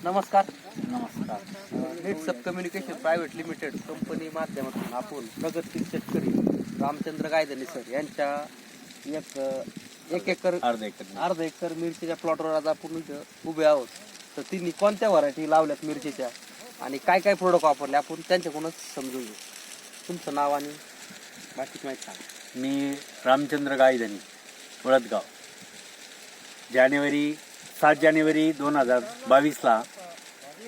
नमस्कार. नमस्कार. नेटसप communication private limited company माध्यमातून आपण प्रगतशील शेतकरी रामचंद्र गायधनी सर यांच्या एक एकर अर्धा एकर मिरचीच्या प्लॉटवर आज आपण इथं उभे आहोत. तर तिन्ही कोणत्या व्हरायटी लावल्यात मिरचीच्या आणि काय काय प्रोडक्ट वापरले आपण त्यांच्याकडूनच समजून घेऊ. तुमचं नाव आणि बाकीची माहिती सांगा. मी रामचंद्र गायधनी, वळदगाव. 7 जानेवारी 2022ला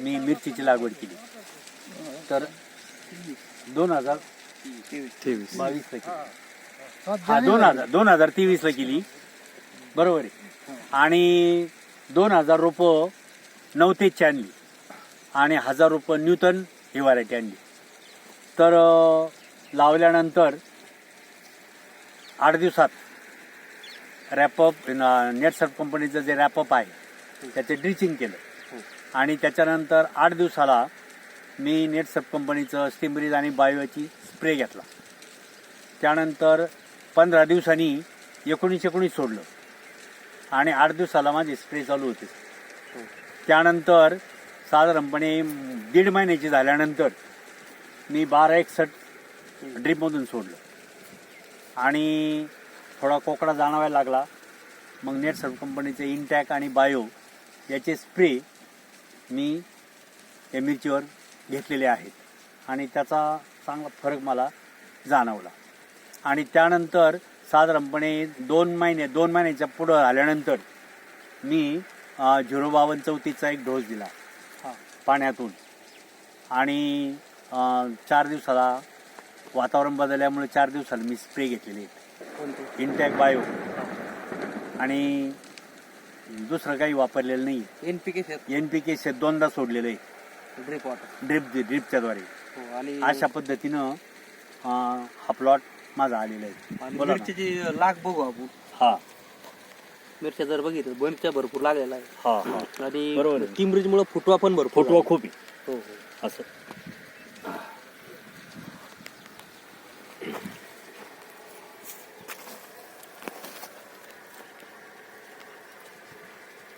मी मिरचीची लागवड केली. तर 2022ला केली. 2023ला केली, बरोबर आहे. आणि 2000 रोपं नवतेजची आणली आणि 1000 रोपं न्यूटन ही व्हरायटी आणली. तर लावल्यानंतर 8 दिवसात रॅपअप नेटसप कंपनीचं जे रॅपअप आहे त्याचे ड्रिचिंग केलं आणि त्याच्यानंतर 8 दिवसाला मी नेटसप कंपनीचं स्टिमरीज आणि बायोची स्प्रे घेतला. त्यानंतर 15 दिवसांनी 19 सोडलं आणि 8 दिवसाला माझे स्प्रे चालू होते. त्यानंतर साधारणपणे 1.5 महिन्याची झाल्यानंतर मी 1261 ड्रीपमधून सोडलं आणि थोडा कोकडा जाणवायला लागला. मग नेटसप कंपनीचे इंटॅक आणि बायो याचे स्प्रे मी या मिरचीवर घेतलेले आहेत आणि त्याचा चांगला फरक मला जाणवला. आणि त्यानंतर साधारणपणे 2 महिन्याच्या पुढं आल्यानंतर मी 05234चा एक डोस दिला पाण्यातून. आणि 4 दिवसाला वातावरण बदलल्यामुळे 4 दिवसाला मी स्प्रे घेतलेले आहेत, इंटॅक बायो. आणि दुसरं काही वापरलेलं नाही. NPK शेत 2दा सोडलेलं आहे ड्रिपच्या द्वारे. आणि अशा पद्धतीनं हा प्लॉट माझा आलेला आहे. मिरचीची लाग बघू आपण. हा, मिरच्या जर बघितलं मिरच्या भरपूर लागलेला आहे. हा आणि बरोबर. टिमरीजमुळे फुटवा पण भरपूर, फुटवा खूप आहे. हो हो. असं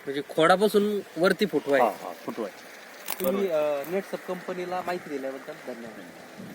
म्हणजे खोडापासून वरती फुटवा आहे. फुटवा आहे. तुम्ही नेटसप कंपनीला माहिती दिल्याबद्दल धन्यवाद.